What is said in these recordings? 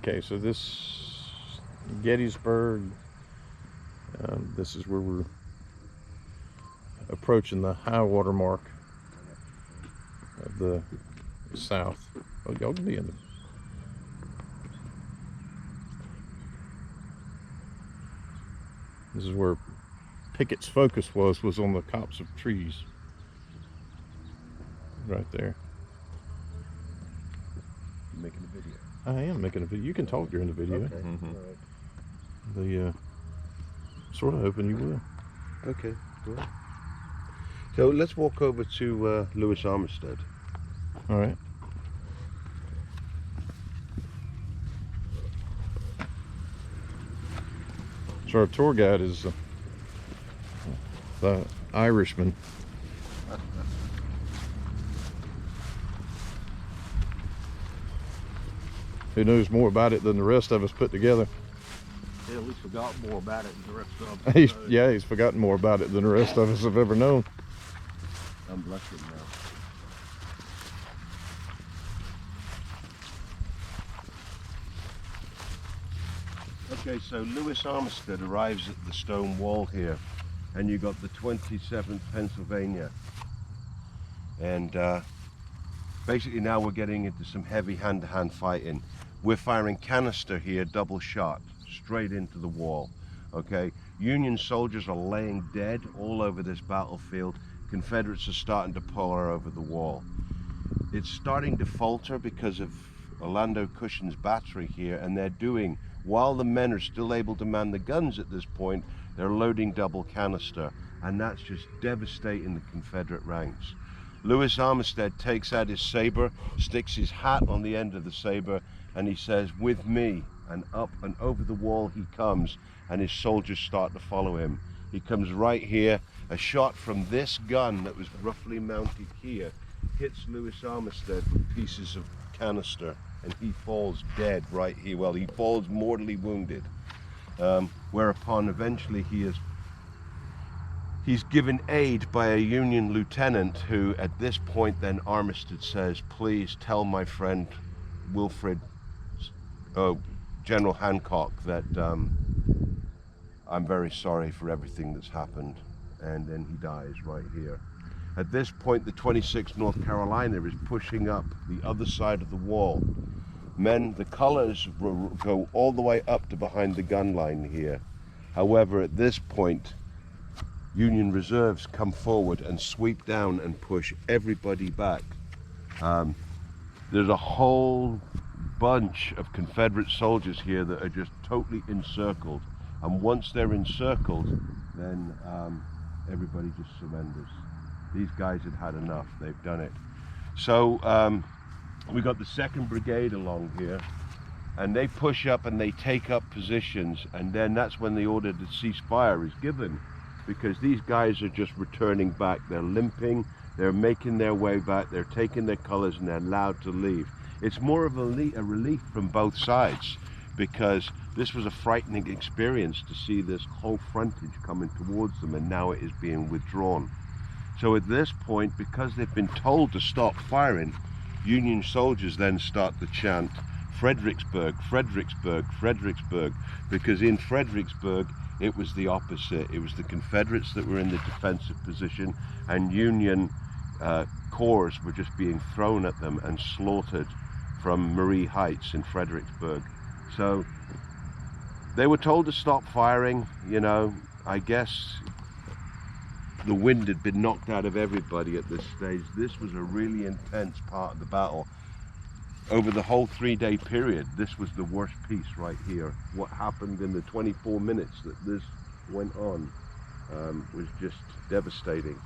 Okay, so this Gettysburg, this is where we're approaching the high water mark of the south. Oh, y'all can be in the... This is where Pickett's focus was on the copse of trees. Right there. You making a video? I am making a video. You can talk during the video. Okay. All right. Sort of hoping you will. Okay, cool. So let's walk over to Lewis Armistead. All right. So our tour guide is the Irishman. Who knows more about it than the rest of us put together. He at least forgot more about it than the rest of us. He's forgotten more about it than the rest of us have ever known. I'm blushing now. Okay, so Lewis Armistead arrives at the stone wall here, and you got the 27th Pennsylvania. And basically now we're getting into some heavy hand-to-hand fighting. We're firing canister here, double shot, straight into the wall. Okay, Union soldiers are laying dead all over this battlefield. Confederates are starting to pour over the wall. It's starting to falter because of Orlando Cushion's battery here, and they're doing, while the men are still able to man the guns at this point, they're loading double canister, and that's just devastating the Confederate ranks. Lewis Armistead takes out his saber, sticks his hat on the end of the saber, and he says, "With me," and up and over the wall he comes, and his soldiers start to follow him. He comes right here. A shot from this gun that was roughly mounted here hits Lewis Armistead with pieces of canister, and he falls dead right here. Well, he falls mortally wounded, whereupon eventually he's given aid by a Union lieutenant who, at this point, then Armistead says, "Please tell my friend Wilfred, General Hancock, that I'm very sorry for everything that's happened." And then he dies right here. At this point, the 26th North Carolina is pushing up the other side of the wall. Men, the colors go all the way up to behind the gun line here. However, at this point, Union reserves come forward and sweep down and push everybody back. There's a whole bunch of Confederate soldiers here that are just totally encircled. And once they're encircled, then everybody just surrenders. These guys had had enough. They've done it. So we got the 2nd Brigade along here, and they push up and they take up positions, and then that's when the order to cease fire is given, because these guys are just returning back. They're limping, they're making their way back, they're taking their colors, and they're allowed to leave. It's more of a relief from both sides, because this was a frightening experience to see this whole frontage coming towards them, and now it is being withdrawn. So at this point, because they've been told to stop firing, Union soldiers then start to chant, "Fredericksburg, Fredericksburg, Fredericksburg," because in Fredericksburg it was the opposite. It was the Confederates that were in the defensive position, and Union corps were just being thrown at them and slaughtered from Marie Heights in Fredericksburg. So they were told to stop firing. You know, I guess the wind had been knocked out of everybody at this stage. This was a really intense part of the battle. Over the whole 3-day period, this was the worst piece right here. What happened in the 24 minutes that this went on was just devastating.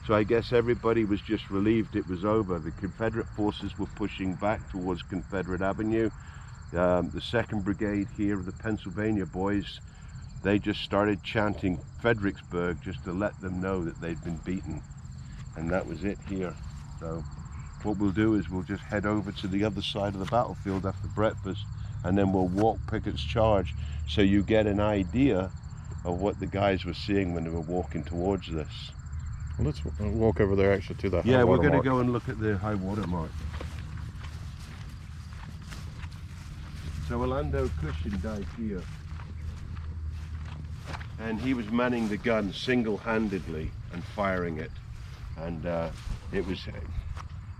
So I guess everybody was just relieved it was over. The Confederate forces were pushing back towards Confederate Avenue. The 2nd Brigade here, the Pennsylvania boys, they just started chanting Fredericksburg just to let them know that they'd been beaten. And that was it here. So what we'll do is we'll just head over to the other side of the battlefield after breakfast, and then we'll walk Pickett's Charge so you get an idea of what the guys were seeing when they were walking towards this. Well, let's walk over there actually to the high Yeah, we're water going to mark. go and look at the high water mark. So Orlando Cushion died here. And he was manning the gun single-handedly and firing it. And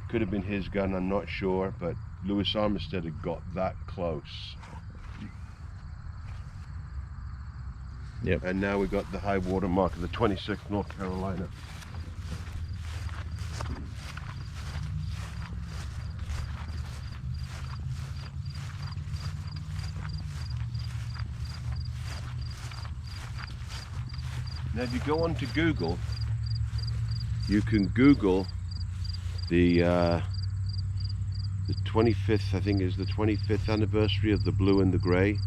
could have been his gun, I'm not sure, but Louis Armistead had got that close. Yep. And now we've got the high water mark of the 26th North Carolina. Now if you go on to Google, you can Google the 25th, I think is the 25th anniversary of the blue and the grey.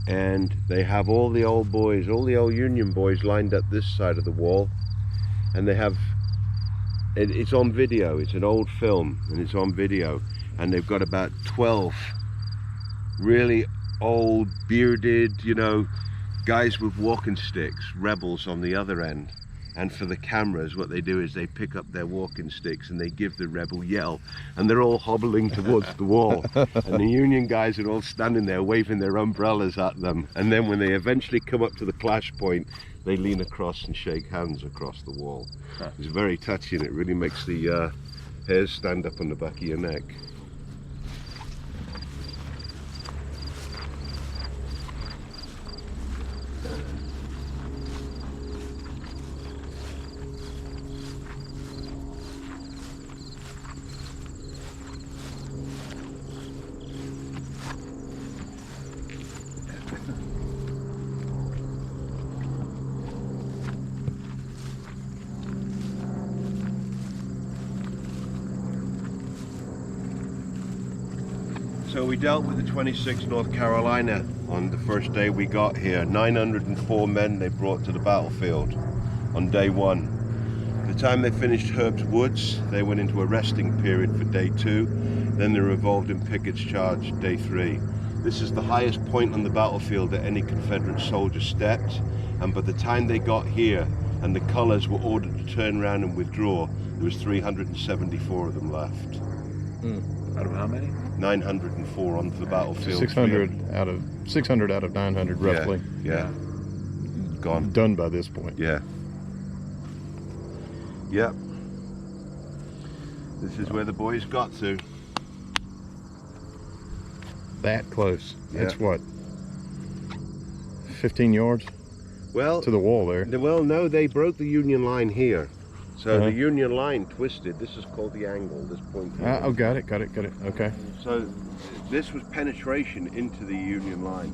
And they have all the old boys, all the old Union boys lined up this side of the wall. And they have, it's on video, it's an old film and it's on video. And they've got about 12 really old, bearded, you know, guys with walking sticks, rebels on the other end. And for the cameras, what they do is they pick up their walking sticks and they give the rebel yell, and they're all hobbling towards the wall. And the Union guys are all standing there waving their umbrellas at them. And then when they eventually come up to the clash point, they lean across and shake hands across the wall. It's very touching. It really makes the hairs stand up on the back of your neck. So we dealt with the 26th North Carolina on the first day we got here. 904 men they brought to the battlefield on day one. By the time they finished Herb's Woods, they went into a resting period for day 2. Then they were involved in Pickett's charge, day 3. This is the highest point on the battlefield that any Confederate soldier stepped. And by the time they got here and the colors were ordered to turn around and withdraw, there was 374 of them left. Out of how many? 904 onto the battlefield. 600 out of 900 roughly. Yeah. Gone. Done by this point. Yeah. Yep. This is where the boys got to. That close. That's Yeah. what, 15 yards Well, to the wall there. well, no, they broke the Union line here. So Uh-huh. the Union line twisted. This is called the angle, this point here. Oh, got it. Okay. So this was penetration into the Union line.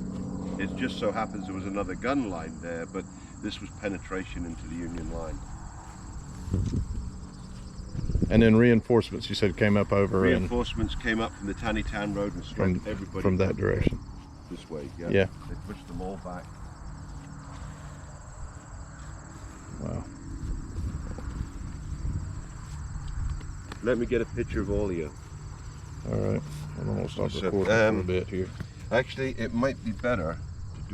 It just so happens there was another gun line there, but this was penetration into the Union line. And then reinforcements, you said, came up over Reinforcements came up from the Taneytown Road and struck and everybody from that direction. this way. Yeah. They pushed them all back. Wow. Let me get a picture of all of you. All right. I'm going to stop So, recording for a bit here. Actually, it might be better